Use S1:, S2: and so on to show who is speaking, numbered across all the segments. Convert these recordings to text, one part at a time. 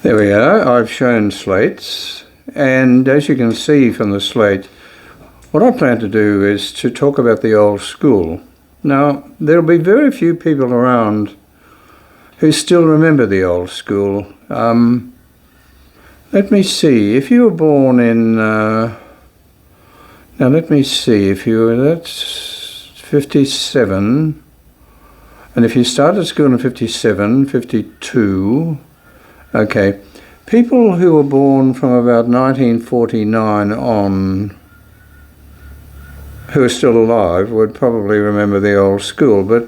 S1: There we are. I've shown slates, and as you can see from the slate, what I plan to do is to talk about the old school. Now, there'll be very few people around who still remember the old school. Let me see, if you were born in, now let me see, if you were, that's 57, and if you started school in 57, 52, okay, people who were born from about 1949 on, who are still alive, would probably remember the old school, but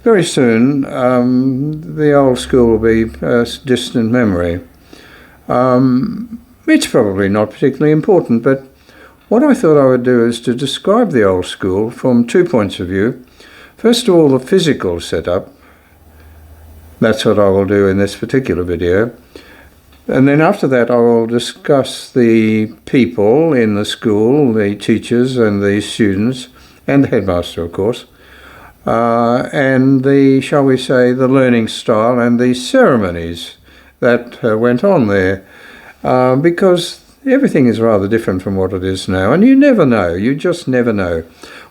S1: very soon the old school will be a distant memory. It's probably not particularly important, but what I thought I would do is to describe the old school from 2 points of view. First of all, the physical setup. That's what I will do in this particular video. And then after that, I will discuss the people in the school, the teachers and the students, and the headmaster, of course, and the, shall we say, the learning style and the ceremonies that went on there, because everything is rather different from what it is now, and you never know, you just never know.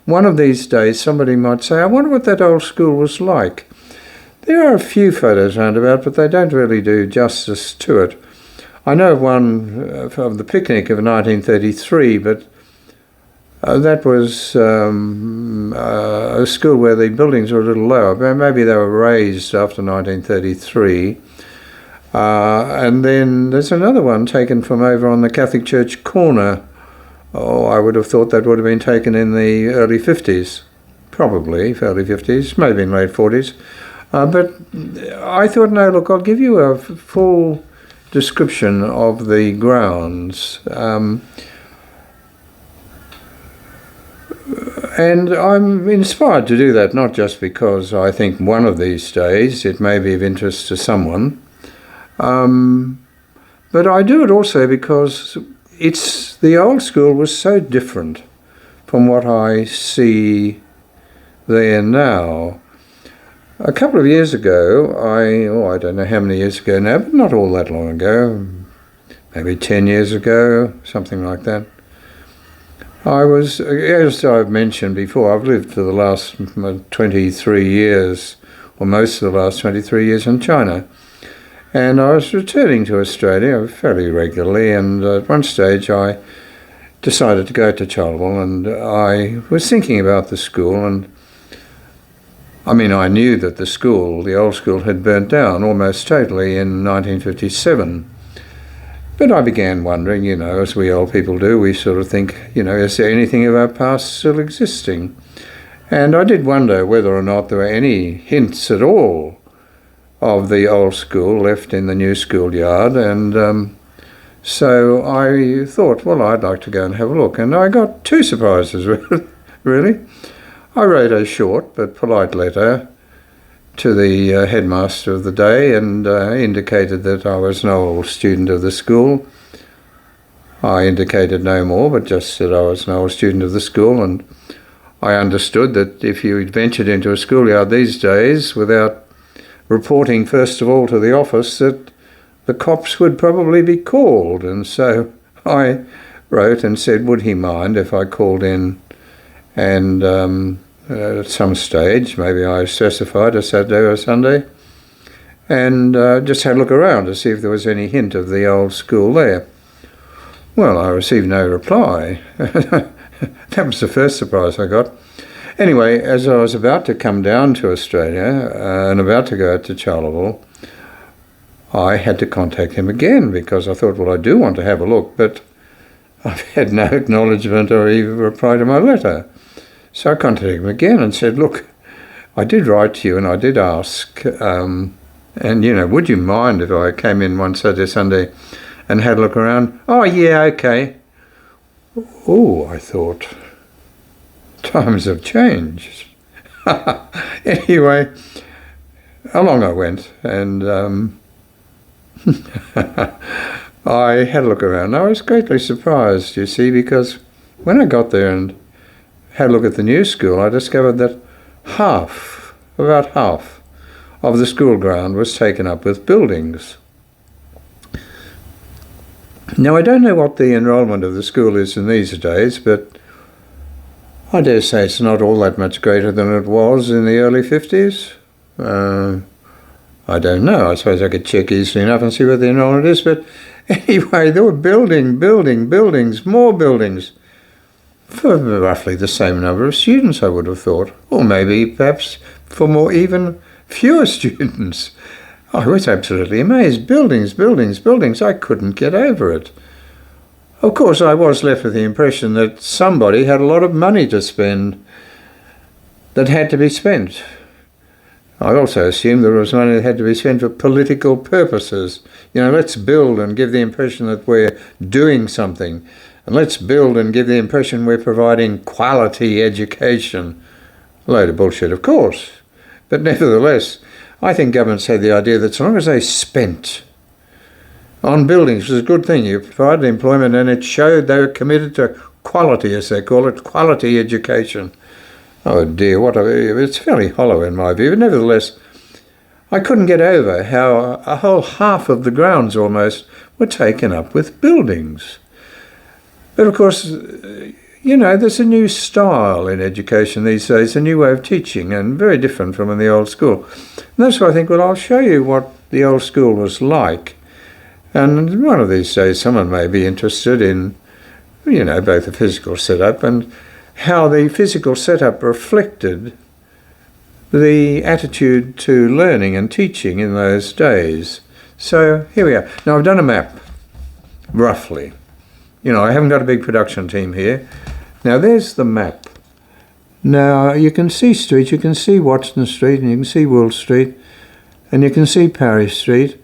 S1: One of these days somebody might say, I wonder what that old school was like. There are a few photos around about, but they don't really do justice to it. I know of one from the picnic of 1933, but that was a school where the buildings were a little lower. Maybe they were raised after 1933. And then there's another one taken from over on the Catholic Church corner. Oh, I would have thought that would have been taken in the early 50s, probably early 50s, maybe in late 40s. But I thought, no, look, I'll give you a full description of the grounds. And I'm inspired to do that, not just because I think one of these days it may be of interest to someone, but I do it also because the old school was so different from what I see there now. A couple of years ago, I don't know how many years ago now, but not all that long ago, maybe 10 years ago, something like that, I was, as I've mentioned before, I've lived for the last 23 years, or most of the last 23 years in China. And I was returning to Australia fairly regularly, and at one stage I decided to go to Charleville, and I was thinking about the school, and I mean, I knew that the old school had burnt down almost totally in 1957. But I began wondering, as we old people do, we sort of think, is there anything of our past still existing? And I did wonder whether or not there were any hints at all of the old school left in the new schoolyard. And so I thought, well, I'd like to go and have a look. And I got two surprises, really. I wrote a short but polite letter to the headmaster of the day and indicated that I was an old student of the school. I indicated no more, but just said I was an old student of the school, and I understood that if you ventured into a schoolyard these days without reporting first of all to the office, that the cops would probably be called. And so I wrote and said, would he mind if I called in and at some stage, maybe I specified a Saturday or a Sunday, and just had a look around to see if there was any hint of the old school there. Well, I received no reply. That was the first surprise I got. Anyway, as I was about to come down to Australia and about to go to Charleville, I had to contact him again because I thought, well, I do want to have a look, but I've had no acknowledgement or even reply to my letter. So I contacted him again and said, look, I did write to you and I did ask, and, would you mind if I came in one Saturday, Sunday and had a look around? Oh, yeah, okay. Oh, I thought, times have changed. Anyway, along I went, and I had a look around. I was greatly surprised, you see, because when I got there and had a look at the new school, I discovered that about half of the school ground was taken up with buildings. Now, I don't know what the enrolment of the school is in these days, but I dare say it's not all that much greater than it was in the early 50s. I don't know. I suppose I could check easily enough and see what the enrolment is, but anyway, there were buildings, more buildings, for roughly the same number of students, I would have thought, or maybe perhaps for more, even fewer students. I was absolutely amazed. Buildings. I couldn't get over it. Of course, I was left with the impression that somebody had a lot of money to spend that had to be spent. I also assumed there was money that had to be spent for political purposes. Let's build and give the impression that we're doing something. And let's build and give the impression we're providing quality education. A load of bullshit, of course. But nevertheless, I think governments had the idea that as long as they spent on buildings, which was a good thing, you provided employment and it showed they were committed to quality, as they call it, quality education. Oh dear, it's fairly hollow in my view. But nevertheless, I couldn't get over how a whole half of the grounds almost were taken up with buildings. But of course, there's a new style in education these days, a new way of teaching, and very different from in the old school. And that's why I think, I'll show you what the old school was like. And one of these days, someone may be interested in, both the physical setup and how the physical setup reflected the attitude to learning and teaching in those days. So here we are. Now, I've done a map, roughly. I haven't got a big production team here. Now, there's the map. Now, you can see streets. You can see Watson Street, and you can see Wool Street, and you can see Parish Street,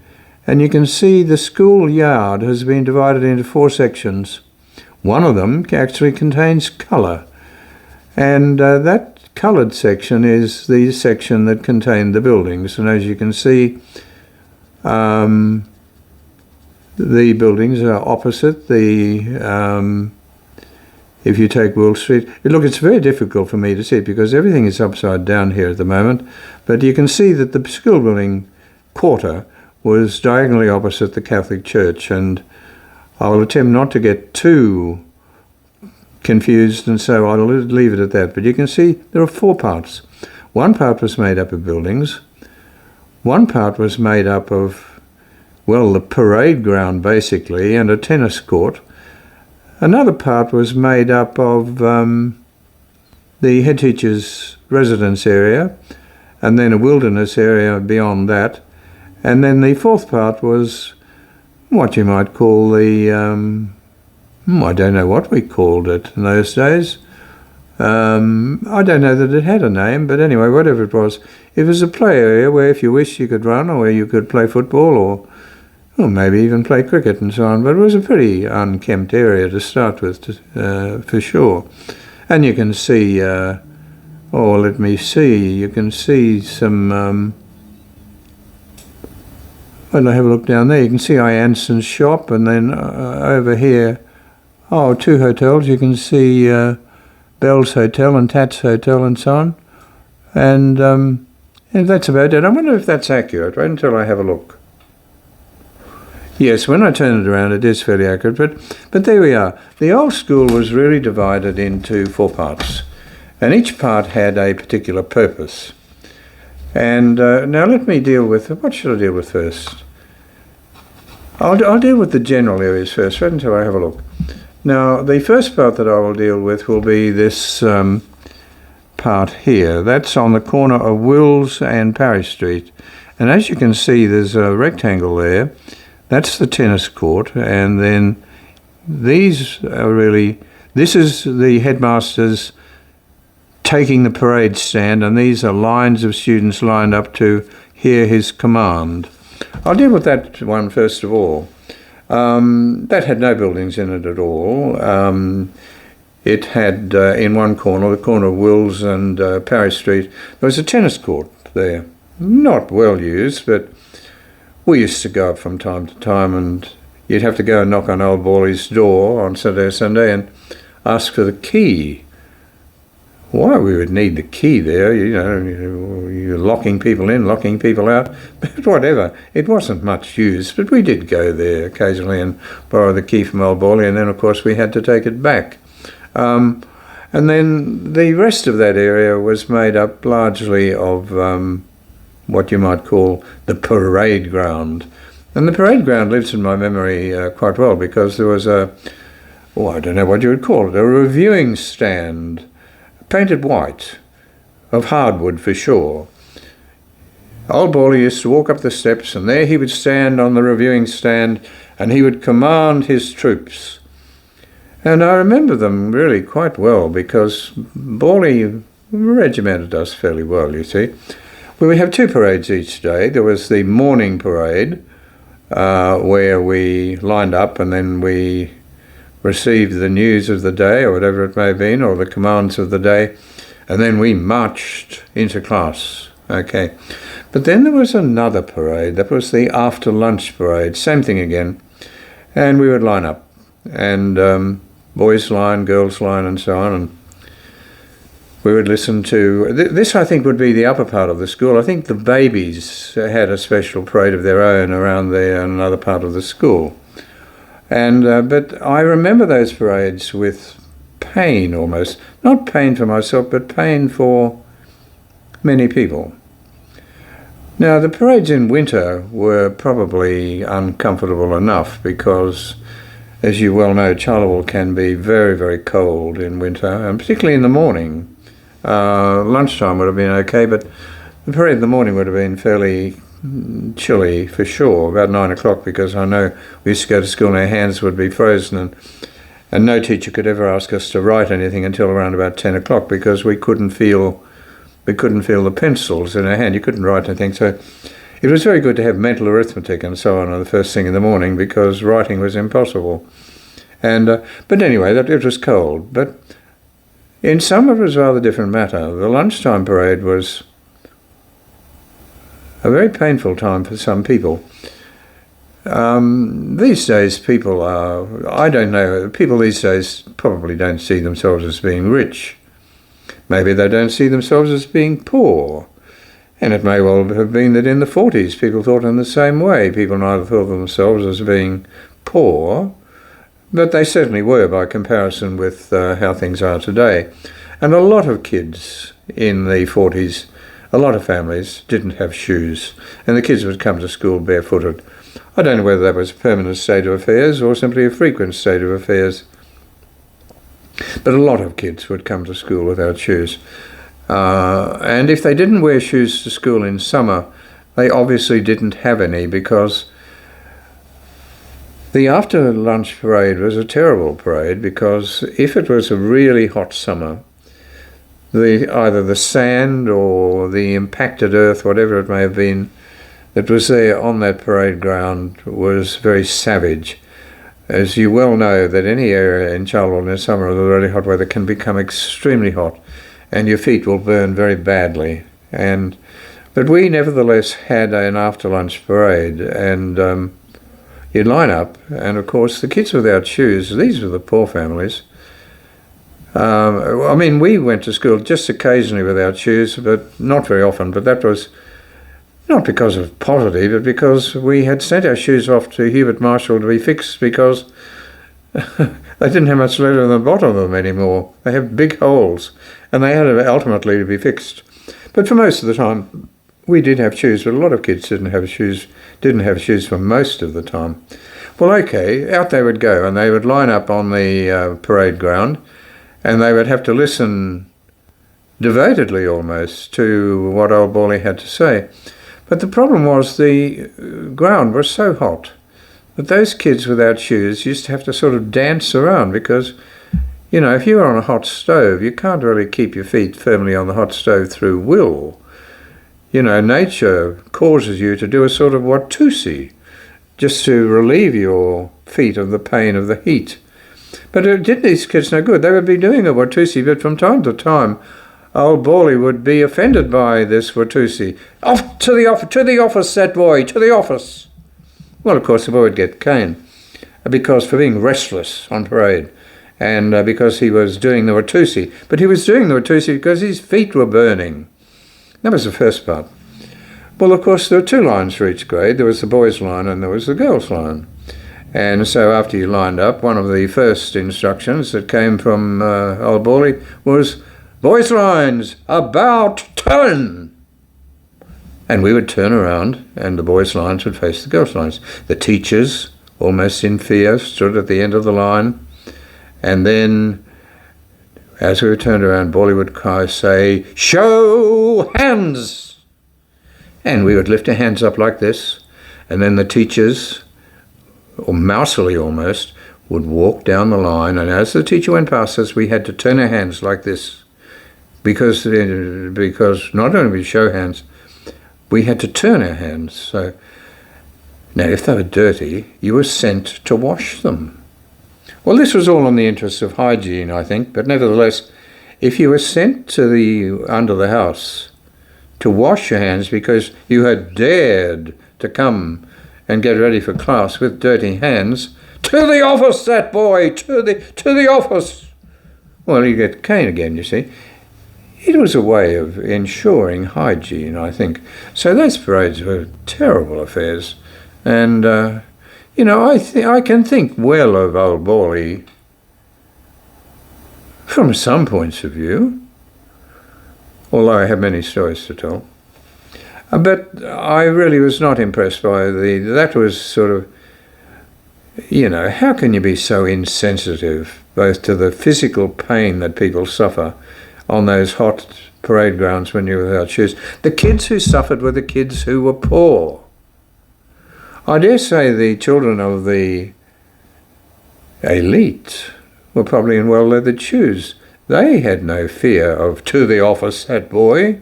S1: and you can see the school yard has been divided into 4 sections. One of them actually contains colour, and that coloured section is the section that contained the buildings. And as you can see, the buildings are opposite if you take Wool Street. Look, it's very difficult for me to see it because everything is upside down here at the moment, but you can see that the school building quarter was diagonally opposite the Catholic Church, and I will attempt not to get too confused, and so I'll leave it at that. But you can see there are 4 parts. One part was made up of buildings. One part was made up of, the parade ground basically, and a tennis court. Another part was made up of the head teacher's residence area, and then a wilderness area beyond that. And then the 4th part was what you might call the, I don't know what we called it in those days. I don't know that it had a name, but anyway, whatever it was a play area where if you wished you could run, or where you could play football, or maybe even play cricket and so on. But it was a pretty unkempt area to start with, for sure. And you can see, let me see, you can see some, when I have a look down there, you can see Ianson's shop, and then over here, 2 hotels. You can see Bell's Hotel and Tat's Hotel and so on. And that's about it. I wonder if that's accurate. Wait until I have a look. Yes, when I turn it around, it is fairly accurate. But there we are. The old school was really divided into 4 parts, and each part had a particular purpose. And now let me deal with, what should I deal with first? I'll deal with the general areas first, right until I have a look. Now, the first part that I will deal with will be this part here. That's on the corner of Wills and Parish Street. And as you can see, there's a rectangle there. That's the tennis court. And then these are really, this is the headmaster's taking the parade stand, and these are lines of students lined up to hear his command. I'll deal with that one first of all. That had no buildings in it at all. It had, in one corner, the corner of Wills and Parish Street, there was a tennis court there. Not well used, but we used to go up from time to time, and you'd have to go and knock on old Borley's door on Saturday or Sunday and ask for the key. why we would need the key there. You're locking people in, locking people out, but whatever. It wasn't much use, but we did go there occasionally and borrow the key from old Borley, and then of course we had to take it back. And then the rest of that area was made up largely of what you might call the parade ground. And the parade ground lives in my memory quite well, because there was I don't know what you would call it, a reviewing stand, painted white, of hardwood for sure. Old Borley used to walk up the steps, and there he would stand on the reviewing stand, and he would command his troops. And I remember them really quite well, because Borley regimented us fairly well, you see. We would have 2 parades each day. There was the morning parade, where we lined up and then we received the news of the day, or whatever it may have been, or the commands of the day, and then we marched into class. Okay. But then there was another parade. That was the after lunch parade. Same thing again. And we would line up, and boys line, girls line, and so on, and we would listen to this. I think would be the upper part of the school. I think the babies had a special parade of their own around there in another part of the school. And but I remember those parades with pain almost. Not pain for myself, but pain for many people. Now, the parades in winter were probably uncomfortable enough, because, as you well know, Charleville can be very, very cold in winter, and particularly in the morning. Lunchtime would have been okay, but the parade in the morning would have been fairly chilly for sure, about 9 o'clock, because I know we used to go to school and our hands would be frozen, and no teacher could ever ask us to write anything until around about 10 o'clock, because we couldn't feel the pencils in our hand. You couldn't write anything. So it was very good to have mental arithmetic and so on the first thing in the morning, because writing was impossible. And but anyway, it was cold. But in summer it was a rather different matter. The lunchtime parade was a very painful time for some people. These days people these days probably don't see themselves as being rich. Maybe they don't see themselves as being poor. And it may well have been that in the 40s people thought in the same way. People neither thought of themselves as being poor, but they certainly were by comparison with how things are today. And a lot of kids in the 40s, a lot of families didn't have shoes, and the kids would come to school barefooted. I don't know whether that was a permanent state of affairs or simply a frequent state of affairs, but a lot of kids would come to school without shoes. And if they didn't wear shoes to school in summer, they obviously didn't have any, because the after lunch parade was a terrible parade, because if it was a really hot summer, either the sand or the impacted earth, whatever it may have been, that was there on that parade ground was very savage. As you well know, that any area in Charleville in summer of the really hot weather can become extremely hot, and your feet will burn very badly. But we nevertheless had an after-lunch parade, and you'd line up, and of course the kids without shoes, these were the poor families. We went to school just occasionally without shoes, but not very often. But that was not because of poverty, but because we had sent our shoes off to Hubert Marshall to be fixed, because they didn't have much leather in the bottom of them anymore. They have big holes, and they had ultimately to be fixed. But for most of the time, we did have shoes, but a lot of kids didn't have shoes for most of the time. Well, okay, out they would go, and they would line up on the parade ground, and they would have to listen devotedly almost to what old Borley had to say. But the problem was the ground was so hot that those kids without shoes used to have to sort of dance around, because, if you're on a hot stove, you can't really keep your feet firmly on the hot stove through will. Nature causes you to do a sort of watusi, just to relieve your feet of the pain of the heat. But it did these kids no good. They would be doing a watusi, but from time to time, old Borley would be offended by this watusi. Off to the office, that boy, to the office. Well, of course, the boy would get caned, because for being restless on parade. and because he was doing the Watusi. But he was doing the Watusi because his feet were burning. That was the first part. Well, of course, there were 2 lines for each grade. There was the boys' line and there was the girls' line. And so after you lined up, one of the first instructions that came from Old Borley was, boys' lines, about turn. And we would turn around and the boys' lines would face the girls' lines. The teachers, almost in fear, stood at the end of the line. And then, as we were turned around, Borley would say, show hands. And we would lift our hands up like this. And then the teachers, or mousily almost, would walk down the line, and as the teacher went past us, we had to turn our hands like this, because not only we show hands, we had to turn our hands. So now, if they were dirty, you were sent to wash them. Well, this was all in the interest of hygiene, I think, but nevertheless, if you were sent to under the house to wash your hands because you had dared to come and get ready for class with dirty hands, to the office, that boy, to the office. Well, you get caned again, you see. It was a way of ensuring hygiene, I think. So those parades were terrible affairs. And, I can think well of Old Borley from some points of view, although I have many stories to tell. But I really was not impressed by that was sort of, how can you be so insensitive both to the physical pain that people suffer on those hot parade grounds when you're without shoes? The kids who suffered were the kids who were poor. I dare say the children of the elite were probably in well-leathered shoes. They had no fear of to the office, that boy.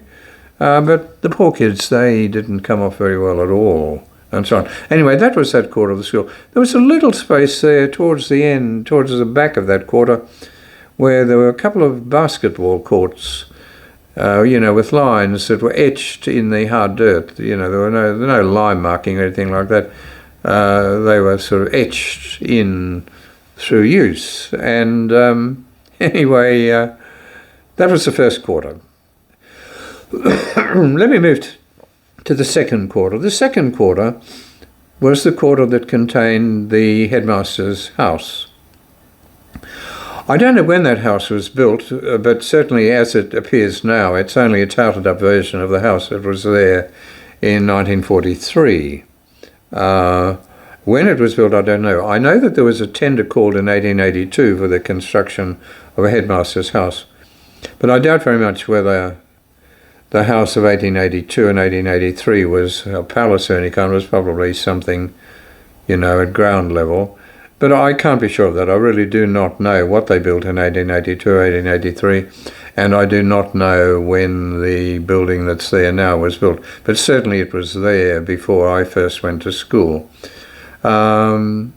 S1: But the poor kids, they didn't come off very well at all, and so on. Anyway, that was that quarter of the school. There was a little space there towards the end, towards the back of that quarter, where there were a couple of basketball courts, with lines that were etched in the hard dirt. There were no line marking or anything like that. They were sort of etched in through use. And anyway, that was the first quarter. Let me move to the second quarter. The second quarter was the quarter that contained the headmaster's house. I don't know when that house was built, but certainly as it appears now, it's only a touted up version of the house that was there in 1943. When it was built, I don't know. I know that there was a tender called in 1882 for the construction of a headmaster's house, but I doubt very much whether the house of 1882 and 1883 was a palace or any kind. Was probably something, at ground level. But I can't be sure of that. I really do not know what they built in 1882 or 1883, and I do not know when the building that's there now was built. But certainly it was there before I first went to school. On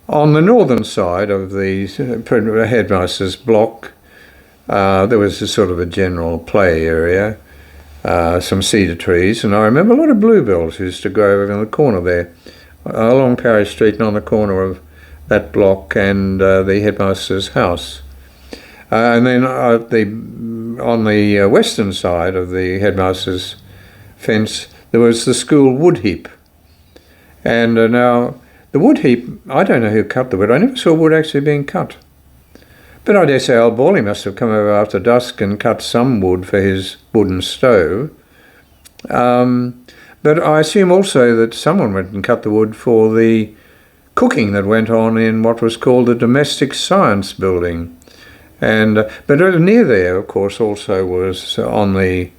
S1: the northern side of the headmaster's block, there was a sort of a general play area, some cedar trees, and I remember a lot of bluebells used to grow over in the corner there, along Parish Street and on the corner of that block and the headmaster's house. And then on the western side of the headmaster's fence, there was the school wood heap. And now, the wood heap, I don't know who cut the wood. I never saw wood actually being cut. But I dare say Old Borley must have come over after dusk and cut some wood for his wooden stove. But I assume also that someone went and cut the wood for the cooking that went on in what was called the Domestic Science Building. But near there, of course, also was on the,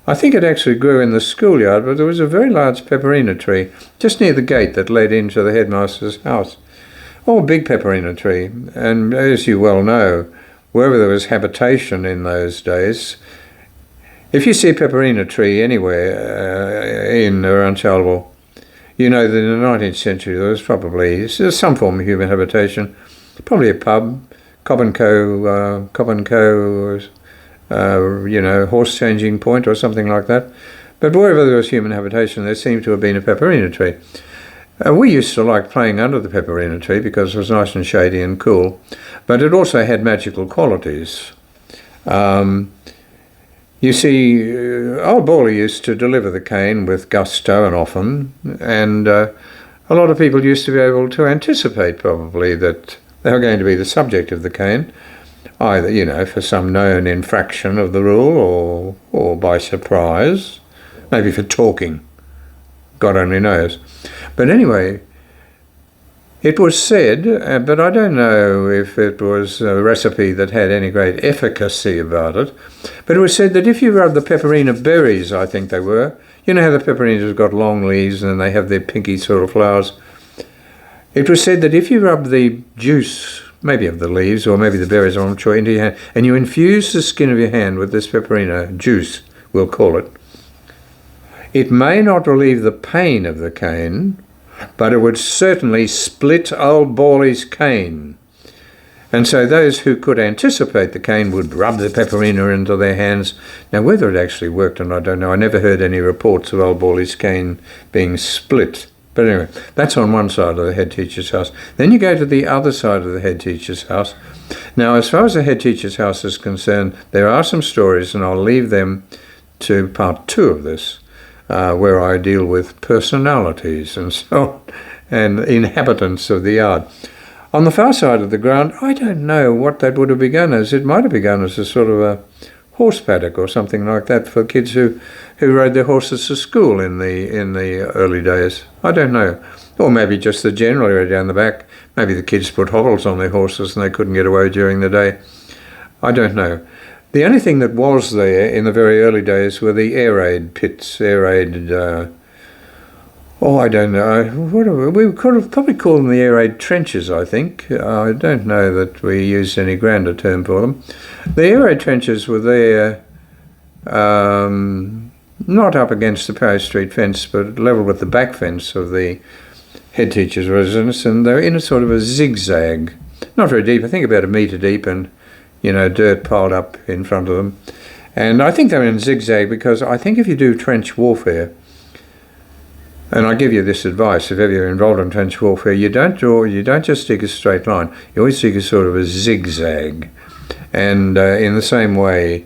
S1: I think it actually grew in the schoolyard, but there was a very large pepperina tree just near the gate that led into the headmaster's house. Oh, a big pepperina tree. And as you well know, wherever there was habitation in those days, if you see a pepperina tree anywhere in around Charleville, you know that in the 19th century there was probably some form of human habitation, probably a pub, Cobb and Co, horse changing point or something like that. But wherever there was human habitation, there seemed to have been a pepperina tree. We used to like playing under the pepperina tree because it was nice and shady and cool, but it also had magical qualities. You see, old Bawley used to deliver the cane with gusto and often, and a lot of people used to be able to anticipate probably that they were going to be the subject of the cane, either, you know, for some known infraction of the rule or by surprise, maybe for talking, God only knows. But anyway, it was said, but I don't know if it was a recipe that had any great efficacy about it, but it was said that if you rub the pepperina berries, I think they were, you know how the peperinas have got long leaves and they have their pinky sort of flowers, it was said that if you rub the juice, maybe of the leaves or maybe the berries, I'm not sure, into your hand, and you infuse the skin of your hand with this pepperina juice, we'll call it, it may not relieve the pain of the cane, but it would certainly split old Bawley's cane. And so those who could anticipate the cane would rub the pepperina into their hands. Now, whether it actually worked or not, I don't know. I never heard any reports of old Bawley's cane being split. But anyway, that's on one side of the head teacher's house. Then you go to the other side of the head teacher's house. Now, as far as the head teacher's house is concerned, there are some stories, and I'll leave them to part 2 of this, where I deal with personalities and so on, and inhabitants of the yard. On the far side of the ground, I don't know what that would have begun as. It might have begun as a sort of a horse paddock or something like that for kids who rode their horses to school in the early days. I don't know. Or maybe just the general area down the back. Maybe the kids put hobbles on their horses and they couldn't get away during the day. I don't know. The only thing that was there in the very early days were the air raid pits, I don't know, we could have probably called them the air raid trenches, I think. I don't know that we used any grander term for them. The air raid trenches were there, not up against the Parish Street fence, but level with the back fence of the head teacher's residence, and they're in a sort of a zigzag, not very deep, I think about 1 metre deep, and dirt piled up in front of them. And I think they're in zigzag because I think if you do trench warfare, and I give you this advice, if ever you're involved in trench warfare, you don't just dig a straight line, you always dig a sort of a zigzag. And in the same way,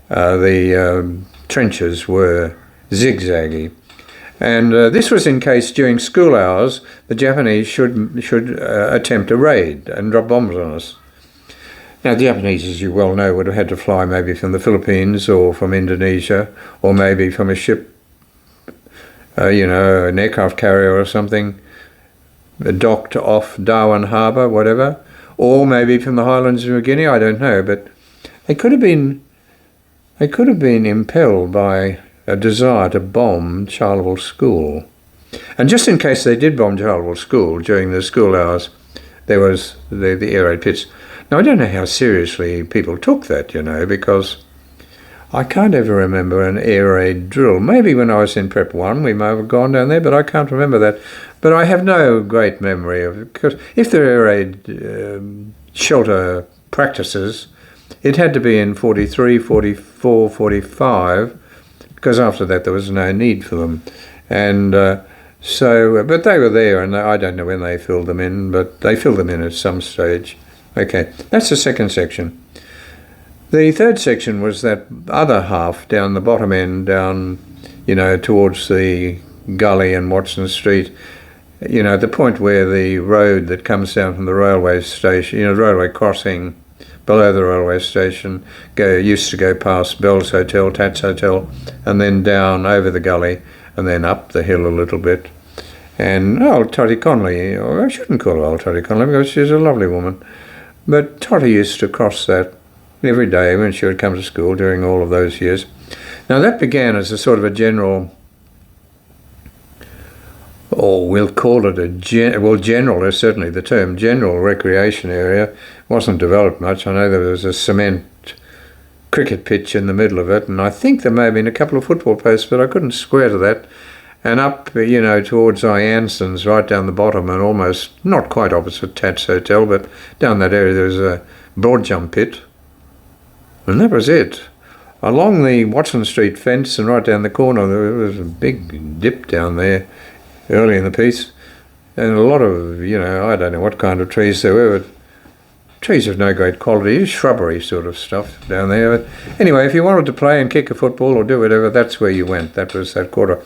S1: the trenches were zigzaggy. And this was in case during school hours, the Japanese should attempt a raid and drop bombs on us. Now, the Japanese, as you well know, would have had to fly maybe from the Philippines or from Indonesia, or maybe from a ship, an aircraft carrier or something, docked off Darwin Harbour, whatever, or maybe from the highlands of New Guinea, I don't know, but they could have been impelled by a desire to bomb Charleville School. And just in case they did bomb Charleville School during the school hours, there was the air raid pits. Now, I don't know how seriously people took that, because I can't ever remember an air raid drill. Maybe when I was in Prep 1 we may have gone down there, but I can't remember that. But I have no great memory of it, because if there are air raid shelter practices, it had to be in 43, 44, 45, because after that there was no need for them. And but they were there, and I don't know when they filled them in, but they filled them in at some stage. Okay, that's the second section. The third section was that other half down the bottom end, down, towards the gully and Watson Street, the point where the road that comes down from the railway station, the railway crossing below the railway station, used to go past Bell's Hotel, Tat's Hotel, and then down over the gully, and then up the hill a little bit. And old Totty Conley, or I shouldn't call her old Totty Conley because she's a lovely woman, but Totty used to cross that every day when she would come to school during all of those years. Now that began as a sort of a general, or we'll call it general is certainly the term, general recreation area. It wasn't developed much. I know there was a cement cricket pitch in the middle of it, and I think there may have been a couple of football posts, but I couldn't square to that. And up, towards Ianson's, right down the bottom, and almost not quite opposite Tat's Hotel, but down that area there was a broad jump pit. And that was it. Along the Watson Street fence and right down the corner, there was a big dip down there early in the piece. and a lot of, I don't know what kind of trees there were, but trees of no great quality, shrubbery sort of stuff down there. But anyway, if you wanted to play and kick a football or do whatever, that's where you went. That was that quarter.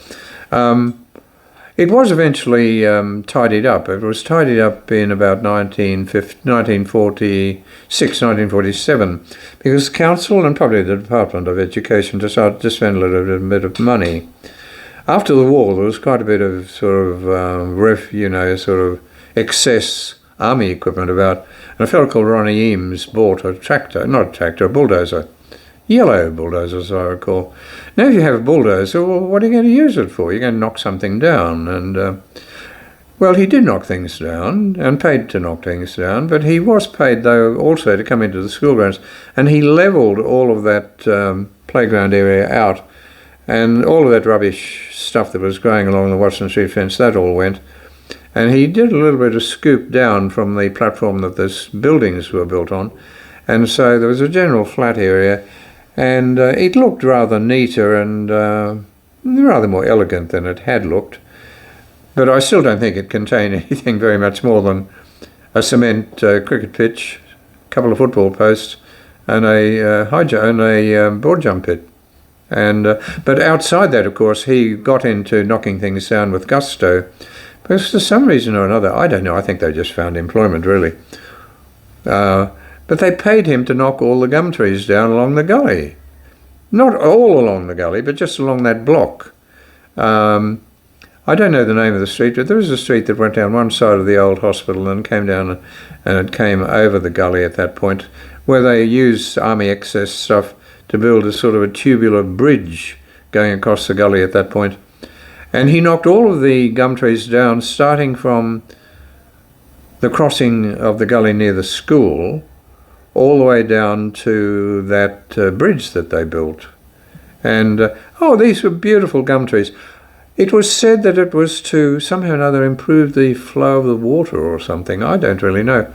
S1: It was eventually tidied up. It was tidied up in about 1946, 1947, because the council and probably the Department of Education decided to spend a little bit of money. After the war, there was quite a bit of sort of excess army equipment about, and a fellow called Ronnie Eames bought a bulldozer. Yellow bulldozer, as I recall. Now, if you have a bulldozer, well, what are you going to use it for? You're going to knock something down. And, well, he did knock things down and paid to knock things down, but he was paid, though, also to come into the school grounds. And he levelled all of that playground area out, and all of that rubbish stuff that was growing along the Watson Street fence, that all went. And he did a little bit of scoop down from the platform that the buildings were built on. And so there was a general flat area, and it looked rather neater and rather more elegant than it had looked. But I still don't think it contained anything very much more than a cement cricket pitch, a couple of football posts, and a board jump pit. And but outside that, of course, he got into knocking things down with gusto, because for some reason or another, I don't know, I think they just found employment, really. But they paid him to knock all the gum trees down along the gully. Not all along the gully, but just along that block. I don't know the name of the street, but there was a street that went down one side of the old hospital and came down, and it came over the gully at that point, where they used army excess stuff to build a sort of a tubular bridge going across the gully at that point. And he knocked all of the gum trees down, starting from the crossing of the gully near the school, all the way down to that bridge that they built. And, these were beautiful gum trees. It was said that it was to somehow or another improve the flow of the water or something. I don't really know.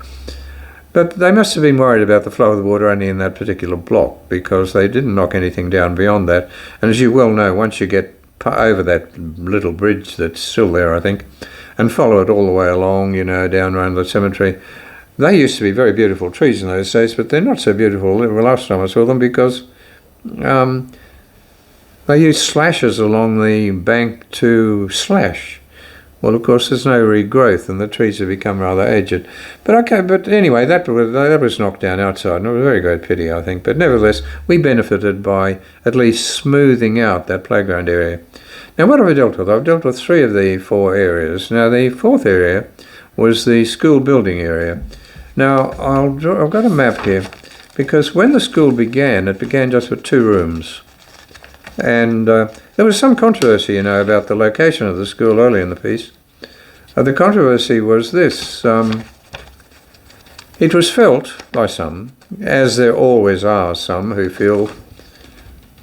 S1: But they must have been worried about the flow of the water only in that particular block, because they didn't knock anything down beyond that. And as you well know, once you get over that little bridge that's still there, I think, and follow it all the way along, down around the cemetery, they used to be very beautiful trees in those days, but they're not so beautiful the last time I saw them, because they used slashes along the bank to slash. Well, of course, there's no regrowth, and the trees have become rather aged. But anyway, that was knocked down outside, and it was a very great pity, I think. But nevertheless, we benefited by at least smoothing out that playground area. Now, what have I dealt with? I've dealt with 3 of the 4 areas. Now, the 4th area was the school building area. Now, I've got a map here, because when the school began, it began just with 2 rooms. And there was some controversy, about the location of the school early in the piece. The controversy was this. It was felt by some, as there always are some who feel,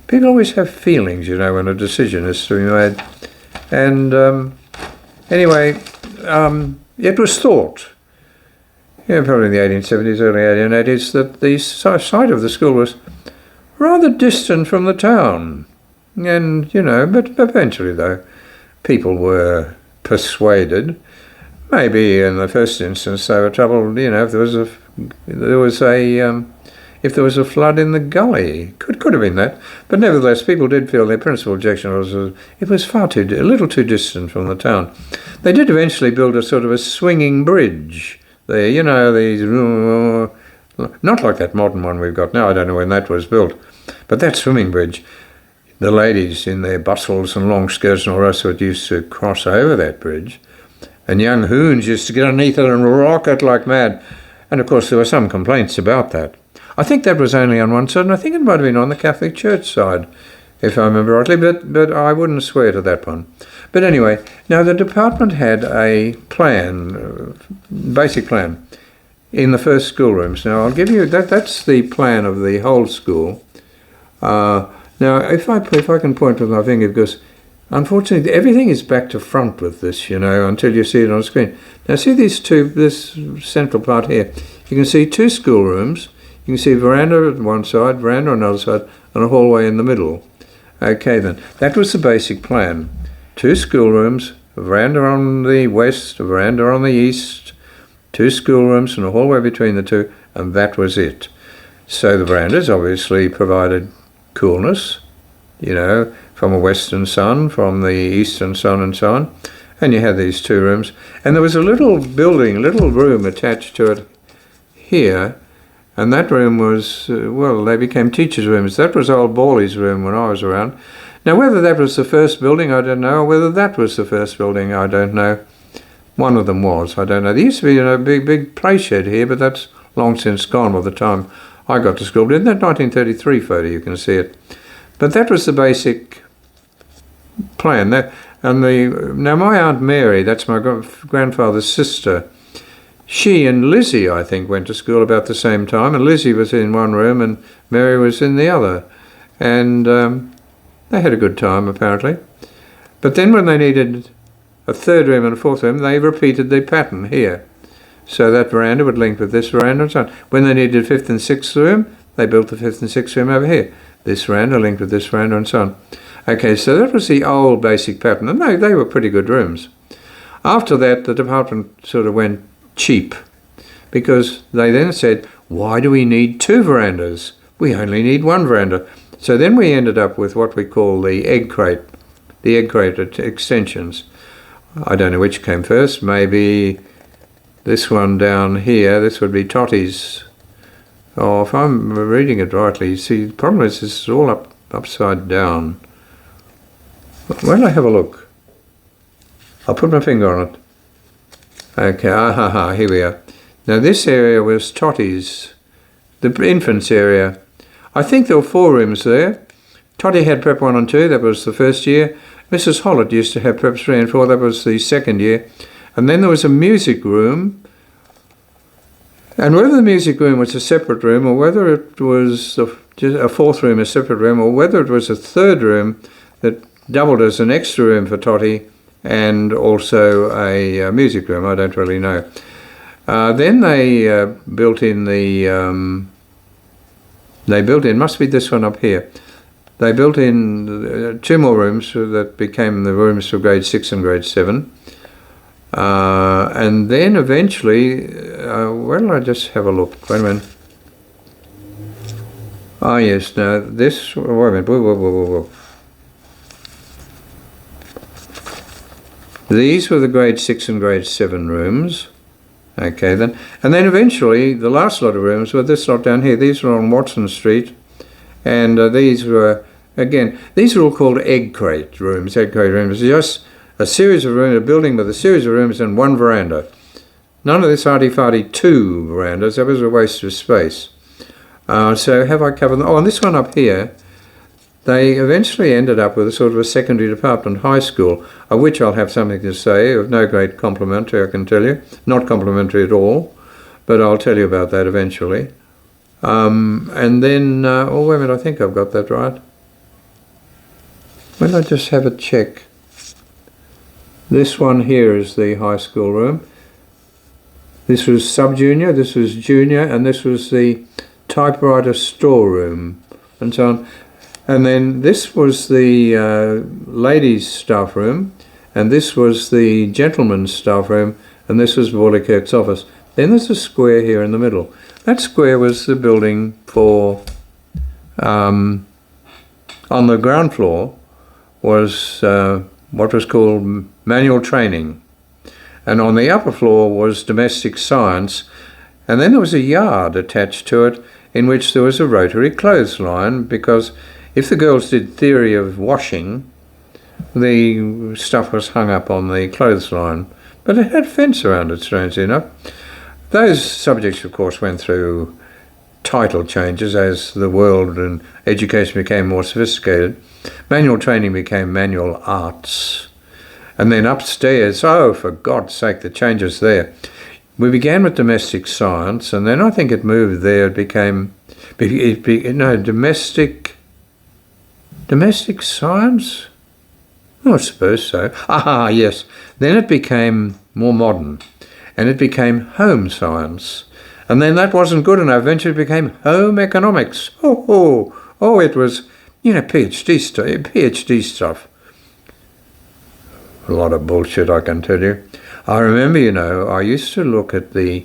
S1: people always have feelings, when a decision is to be made. And anyway, it was thought, probably in the 1870s, early 1880s, that the site of the school was rather distant from the town. And, but eventually, though, people were persuaded. Maybe in the first instance they were troubled, if there was a flood in the gully. Could have been that. But nevertheless, people did feel their principal objection was it was a little too distant from the town. They did eventually build a sort of a swinging bridge there, these, not like that modern one we've got now. I don't know when that was built. But that swimming bridge, the ladies in their bustles and long skirts and all the rest of it used to cross over that bridge. And young hoons used to get underneath it and rock it like mad. And of course there were some complaints about that. I think that was only on one side, and I think it might have been on the Catholic Church side, if I remember rightly, but I wouldn't swear to that one. But anyway, now the department had a plan, basic plan, in the first schoolrooms. Now I'll give you, that's the plan of the whole school. Now, if I can point with my finger, because unfortunately everything is back to front with this, until you see it on screen. Now, see this central part here. You can see 2 schoolrooms. You can see a veranda on one side, veranda on the other side, and a hallway in the middle. Okay, then. That was the basic plan. 2 schoolrooms, a veranda on the west, a veranda on the east, 2 schoolrooms and a hallway between the two, and that was it. So the verandas obviously provided coolness, you know, from a western sun, from the eastern sun and so on. And you had these 2 rooms. And there was a little building, little room attached to it here. And that room was, well, they became teachers' rooms. That was old Bawley's room when I was around. Now, whether that was the first building, I don't know. Or whether that was the first building, I don't know. One of them was, I don't know. There used to be a big play shed here, but that's long since gone by the time I got to school. In that 1933 photo, you can see it. But that was the basic plan. Now, my Aunt Mary, that's my grandfather's sister, she and Lizzie, I think, went to school about the same time, and Lizzie was in one room and Mary was in the other. And they had a good time, apparently. But then when they needed a 3rd room and a 4th room, they repeated the pattern here. So that veranda would link with this veranda and so on. When they needed a 5th and 6th room, they built the 5th and 6th room over here. This veranda linked with this veranda and so on. Okay, so that was the old basic pattern, and they were pretty good rooms. After that, the department sort of went cheap, because they then said, why do we need 2 verandas? We only need 1 veranda. So then we ended up with what we call the egg crate extensions. I don't know which came first. Maybe this one down here, this would be Totty's. Oh, if I'm reading it rightly, see, the problem is this is all upside down. Where will I have a look? I'll put my finger on it. Okay, here we are. Now this area was Totty's, the infants area. I think there were 4 rooms there. Totty had Prep 1 and 2, that was the first year. Mrs. Hollett used to have Prep 3 and 4, that was the second year. And then there was a music room. And whether the music room was a separate room, or whether it was just a 4th room, a separate room, or whether it was a 3rd room that doubled as an extra room for Totty and also a music room, I don't really know. Then they built in must be this one up here. They built in 2 more rooms that became the rooms for grade 6 and grade 7. And then eventually, well, I just have a look. Wait a minute. Ah, yes, now this, wait a minute, whoa. These were the grade 6 and grade 7 rooms. Okay, then. And then eventually, the last lot of rooms were this lot down here. These were on Watson Street. And these were, again, these are all called egg crate rooms. Egg crate rooms. Just a series of rooms, a building with a series of rooms and 1 veranda. None of this arty-farty 2 verandas. That was a waste of space. So have I covered them? Oh, and this one up here, they eventually ended up with a sort of a secondary department high school, of which I'll have something to say, of no great complimentary, I can tell you. Not complimentary at all, but I'll tell you about that eventually. And then, oh wait a minute, I think I've got that right. Well, I just have a check. This one here is the high school room. This was sub-junior, this was junior, and this was the typewriter storeroom, and so on. And then this was the ladies' staff room, and this was the gentlemen's staff room, and this was Wally Kirk's office. Then there's a square here in the middle. That square was the building for, on the ground floor was what was called manual training. And on the upper floor was domestic science. And then there was a yard attached to it in which there was a rotary clothesline, because if the girls did theory of washing, the stuff was hung up on the clothesline. But it had a fence around it, strangely enough. Those subjects, of course, went through title changes as the world and education became more sophisticated. Manual training became manual arts. And then upstairs, oh, for God's sake, the changes there. We began with domestic science, and then I think it moved there. It became, domestic science? Oh, I suppose so. Ah, yes. Then it became more modern, and it became home science. And then that wasn't good enough. Eventually it became home economics. Oh, it was, PhD stuff. A lot of bullshit, I can tell you. I remember, I used to look at the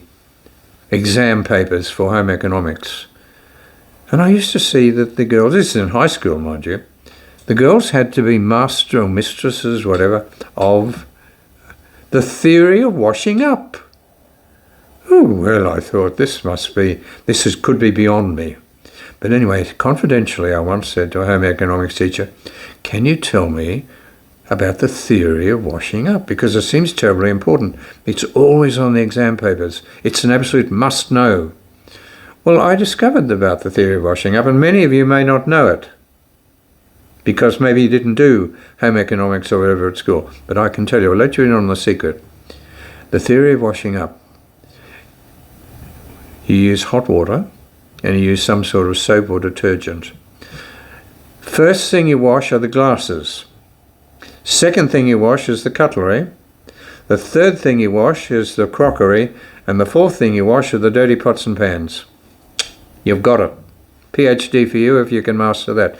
S1: exam papers for home economics, and I used to see that the girls, this is in high school, mind you, the girls had to be master or mistresses, whatever, of the theory of washing up. Oh, well, I thought could be beyond me. But anyway, confidentially, I once said to a home economics teacher, can you tell me about the theory of washing up? Because it seems terribly important. It's always on the exam papers. It's an absolute must know. Well, I discovered about the theory of washing up, and many of you may not know it, because maybe you didn't do home economics or whatever at school. But I can tell you, I'll let you in on the secret. The theory of washing up. You use hot water and you use some sort of soap or detergent. First thing you wash are the glasses. Second thing you wash is the cutlery. The third thing you wash is the crockery. And the fourth thing you wash are the dirty pots and pans. You've got it. PhD for you if you can master that.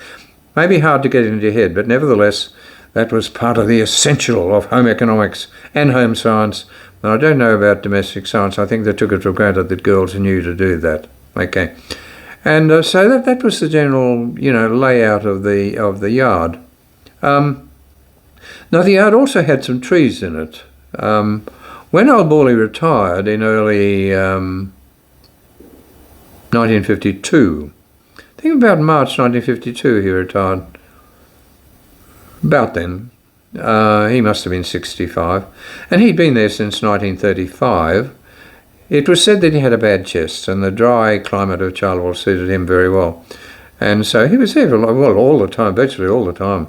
S1: Maybe hard to get into your head, but nevertheless, that was part of the essential of home economics and home science. And I don't know about domestic science. I think they took it for granted that girls knew to do that. Okay. And so that was the general, layout of the yard. Now, the yard also had some trees in it. When old Borley retired in early 1952, I think about March 1952 he retired. About then. He must have been 65. And he'd been there since 1935. It was said that he had a bad chest, and the dry climate of Charleville suited him very well. And so he was there for, all the time, virtually all the time.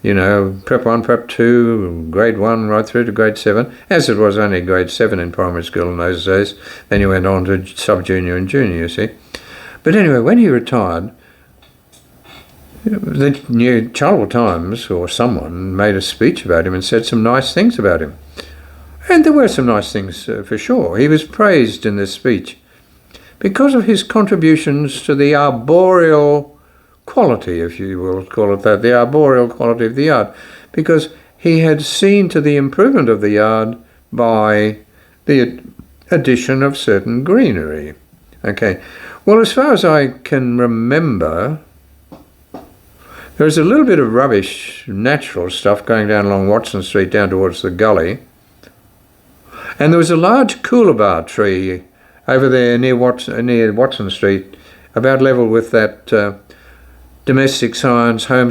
S1: Prep 1, Prep 2, Grade 1, right through to Grade 7, as it was only Grade 7 in primary school in those days. Then he went on to sub-junior and junior, you see. But anyway, when he retired, the New Charleville Times or someone made a speech about him and said some nice things about him. And there were some nice things for sure. He was praised in this speech because of his contributions to the arboreal quality, if you will call it that, the arboreal quality of the yard, because he had seen to the improvement of the yard by the addition of certain greenery. Okay, well, as far as I can remember, there was a little bit of rubbish, natural stuff, going down along Watson Street down towards the gully. And there was a large coolabah tree over there near Watson Street, about level with that domestic science, home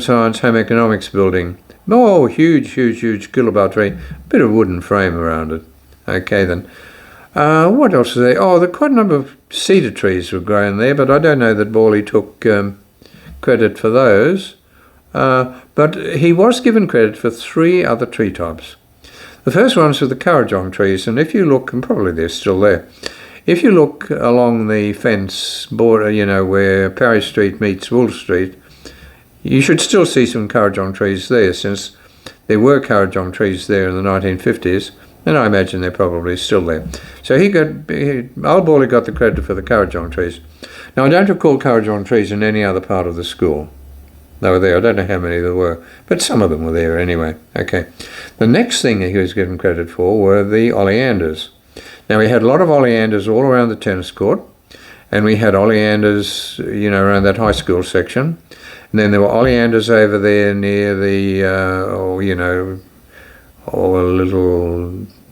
S1: economics building. Oh, huge coolabah tree. Bit of wooden frame around it. Okay then. What else was there? Oh, there quite a number of cedar trees were grown there, but I don't know that Borley took credit for those. But he was given credit for 3 other tree types. The first ones were the Currajong trees, and if you look, and probably they're still there, if you look along the fence border, where Parry Street meets Wool Street, you should still see some Currajong trees there, since there were Currajong trees there in the 1950s, and I imagine they're probably still there. So old Borley got the credit for the Currajong trees. Now, I don't recall Currajong trees in any other part of the school. They were there. I don't know how many there were, but some of them were there anyway. Okay. The next thing he was given credit for were the oleanders. Now, we had a lot of oleanders all around the tennis court, and we had oleanders, around that high school section. And then there were oleanders over there near the,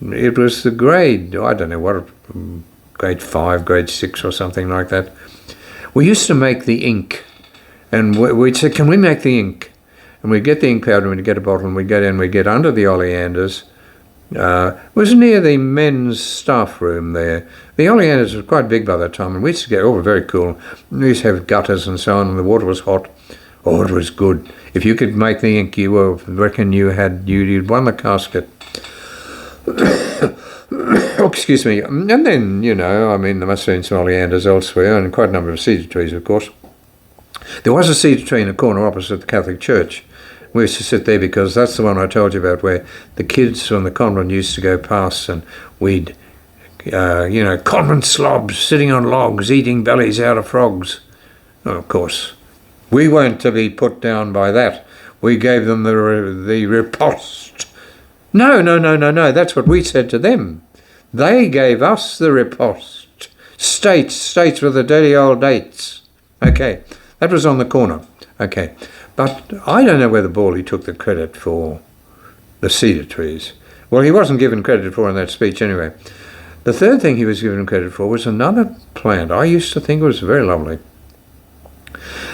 S1: it was the grade, I don't know what, grade 5, grade 6 or something like that. We used to make the ink. And we'd say, can we make the ink? And we'd get the ink powder and we'd get a bottle and we'd go down and we'd get under the oleanders. It was near the men's staff room there. The oleanders were quite big by that time, and we used to get, very cool. We used to have gutters and so on, and the water was hot. Oh, it was good. If you could make the ink, you'd won the casket. Oh, excuse me. And then, there must have been some oleanders elsewhere, and quite a number of cedar trees, of course. There was a cedar tree in the corner opposite the Catholic Church. We used to sit there because that's the one I told you about, where the kids from the convent used to go past, and we'd, convent slobs sitting on logs, eating bellies out of frogs. Oh, of course, we weren't to be put down by that. We gave them the riposte. No, no, no, no, no. That's what we said to them. They gave us the riposte. States with the dirty old dates. Okay, that was on the corner. Okay, but I don't know whether Borley took the credit for the cedar trees. Well, he wasn't given credit for in that speech anyway. The third thing he was given credit for was another plant I used to think was very lovely.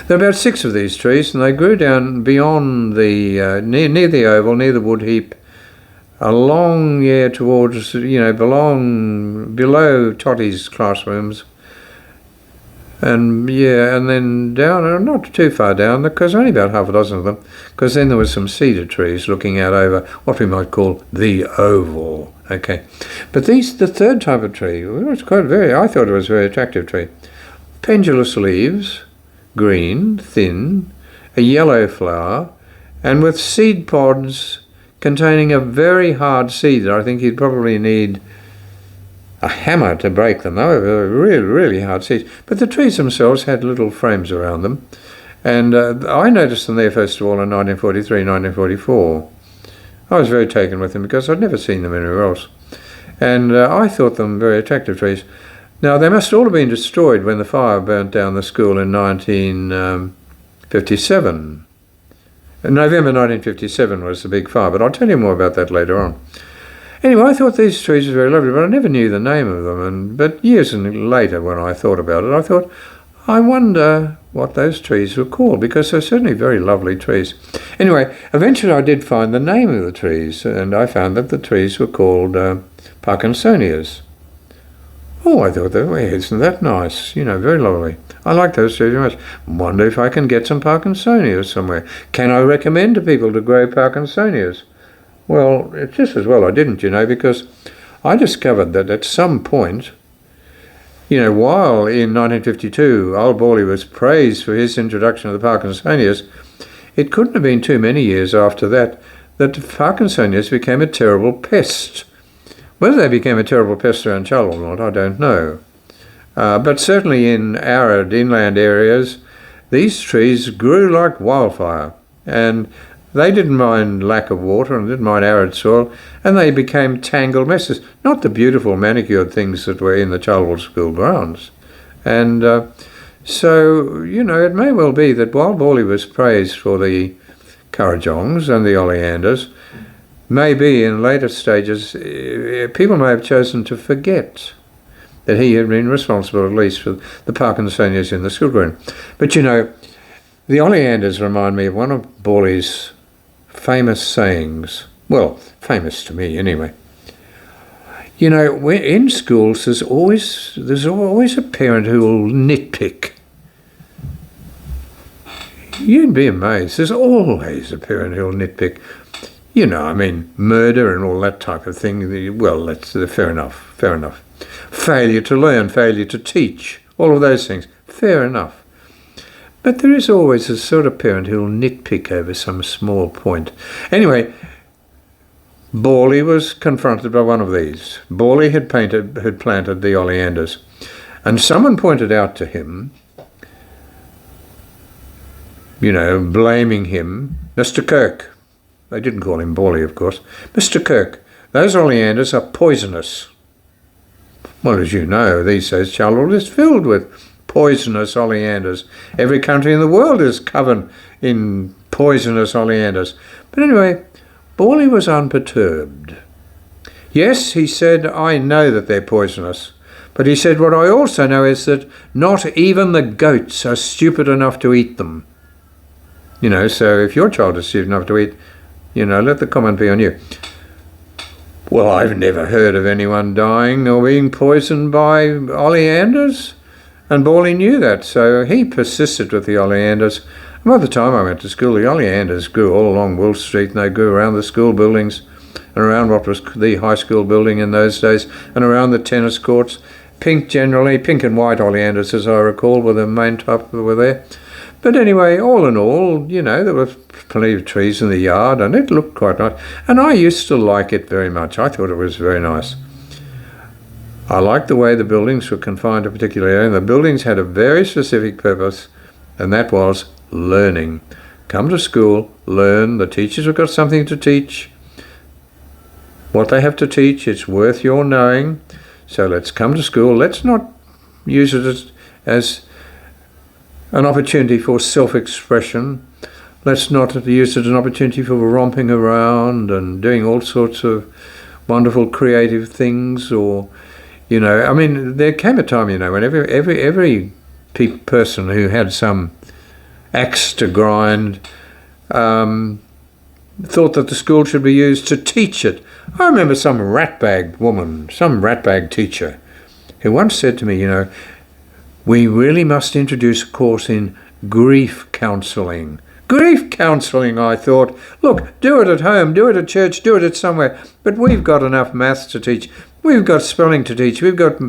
S1: There are about 6 of these trees, and they grew down beyond the near the oval, near the wood heap, along towards below Totty's classrooms, and then down, not too far down, because only about half a dozen of them, because then there was some cedar trees looking out over what we might call the oval. Okay, but the third type of tree was I thought it was a very attractive tree. Pendulous leaves, green, thin, a yellow flower, and with seed pods containing a very hard seed. I think you'd probably need a hammer to break them. They were really, really hard seeds. But the trees themselves had little frames around them. And I noticed them there, first of all, in 1943, 1944. I was very taken with them because I'd never seen them anywhere else. And I thought them very attractive trees. Now, they must all have been destroyed when the fire burnt down the school in 1957. November 1957 was the big fire, but I'll tell you more about that later on. Anyway, I thought these trees were very lovely, but I never knew the name of them. But years later, when I thought about it, I thought, I wonder what those trees were called, because they're certainly very lovely trees. Anyway, eventually I did find the name of the trees, and I found that the trees were called Parkinsonias. Oh, I thought, isn't that nice? Very lovely. I like those trees very much. Wonder if I can get some Parkinsonias somewhere. Can I recommend to people to grow Parkinsonias? Well, it's just as well I didn't, because I discovered that at some point, while in 1952 old Borley was praised for his introduction of the Parkinsonias, it couldn't have been too many years after that the Parkinsonias became a terrible pest. Whether they became a terrible pest around Charleville or not, I don't know. But certainly in arid inland areas, these trees grew like wildfire, and they didn't mind lack of water and didn't mind arid soil, and they became tangled messes, not the beautiful manicured things that were in the Charleville School grounds. And so, it may well be that while Borley was praised for the Currajongs and the oleanders, maybe in later stages, people may have chosen to forget that he had been responsible at least for the Parkinsonias in the school ground. But the oleanders remind me of one of Borley's famous sayings. Well, famous to me anyway. In schools there's always a parent who will nitpick. You'd be amazed. There's always a parent who will nitpick. Murder and all that type of thing. Well, that's fair enough. Failure to learn, failure to teach, all of those things. Fair enough. But there is always a sort of parent who will nitpick over some small point. Anyway, Borley was confronted by one of these. Borley had planted the oleanders, and someone pointed out to him, blaming him, Mr. Kirk. They didn't call him Borley, of course. Mr. Kirk, those oleanders are poisonous. Well, as you know, these days Charleville is filled with poisonous oleanders. Every country in the world is covered in poisonous oleanders. But anyway, Borley was unperturbed. Yes, he said, I know that they're poisonous. But he said, what I also know is that not even the goats are stupid enough to eat them. So if your child is stupid enough to eat, let the comment be on you. Well, I've never heard of anyone dying or being poisoned by oleanders. And Borley knew that, so he persisted with the oleanders. And by the time I went to school, the oleanders grew all along Wolf Street, and they grew around the school buildings and around what was the high school building in those days, and around the tennis courts. Pink and white oleanders, as I recall, were the main type that were there. But anyway, all in all, there were plenty of trees in the yard, and it looked quite nice. And I used to like it very much. I thought it was very nice. I liked the way the buildings were confined to a particular area, and the buildings had a very specific purpose, and that was learning. Come to school, learn. The teachers have got something to teach. what they have to teach. It's worth your knowing. So let's come to school. Let's not use it as an opportunity for self-expression. Let's not use it as an opportunity for romping around and doing all sorts of wonderful creative things. Or, I mean, there came a time, when every person who had some axe to grind thought that the school should be used to teach it. I remember some ratbag woman, some ratbag teacher, who once said to me, we really must introduce a course in grief counselling. Grief counselling, I thought. Look, do it at home, do it at church, do it at somewhere. But we've got enough maths to teach. We've got spelling to teach. We've got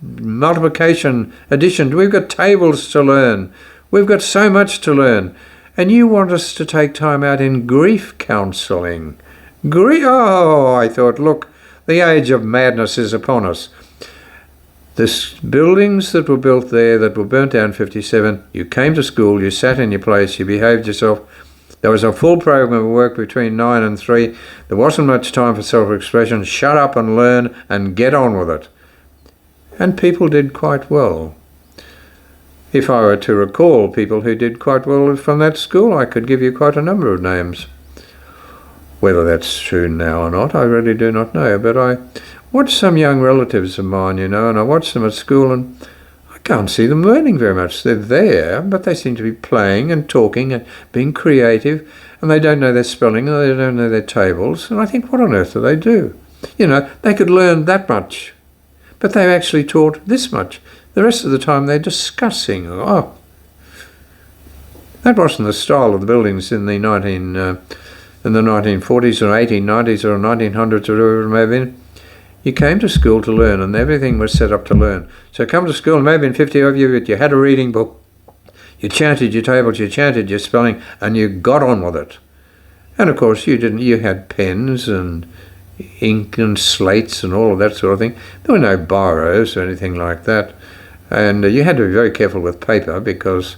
S1: multiplication, addition. We've got tables to learn. We've got so much to learn. And you want us to take time out in grief counselling. I thought, look, the age of madness is upon us. The buildings that were built there, that were burnt down in 57, you came to school, you sat in your place, you behaved yourself. There was a full program of work between 9 and 3. There wasn't much time for self-expression. Shut up and learn and get on with it. And people did quite well. If I were to recall people who did quite well from that school, I could give you quite a number of names. Whether that's true now or not, I really do not know. But I watched some young relatives of mine, and I watched them at school, and I can't see them learning very much. They're there, but they seem to be playing and talking and being creative, and they don't know their spelling, and they don't know their tables. And I think, what on earth do they do? They could learn that much, but they actually taught this much. The rest of the time they're discussing. That wasn't the style of the buildings in the 1940s or 1890s or 1900s or whatever it may have been. You came to school to learn, and everything was set up to learn. So come to school, maybe in 50 of you, but you had a reading book, you chanted your tables, you chanted your spelling, and you got on with it. And of course you had pens and ink and slates and all of that sort of thing. There were no biros or anything like that. And you had to be very careful with paper because,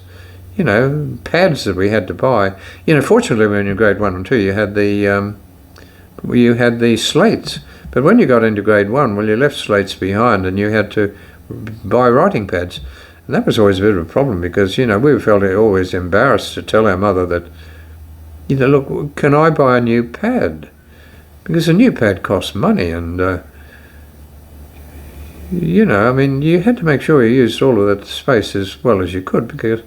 S1: pads that we had to buy. Fortunately, when you're in grade 1 and 2, you had the slates. But when you got into grade 1, you left slates behind and you had to buy writing pads. And that was always a bit of a problem because, we felt always embarrassed to tell our mother that, look, can I buy a new pad? Because a new pad costs money and... you had to make sure you used all of that space as well as you could because,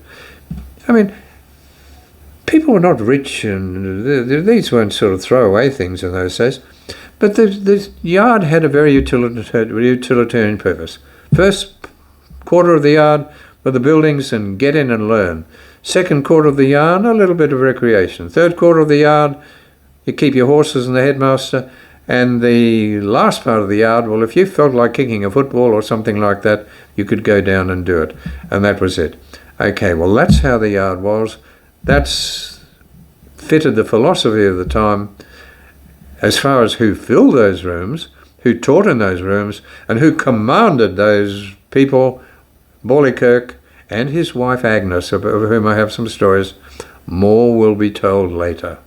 S1: people were not rich and these weren't sort of throwaway things in those days. But the yard had a very utilitarian purpose. First quarter of the yard were the buildings and get in and learn. Second quarter of the yard, a little bit of recreation. Third quarter of the yard, you keep your horses and the headmaster. And the last part of the yard, if you felt like kicking a football or something like that, you could go down and do it. And that was it. Okay, that's how the yard was. That's fitted the philosophy of the time as far as who filled those rooms, who taught in those rooms, and who commanded those people, Borley and his wife Agnes, of whom I have some stories. More will be told later.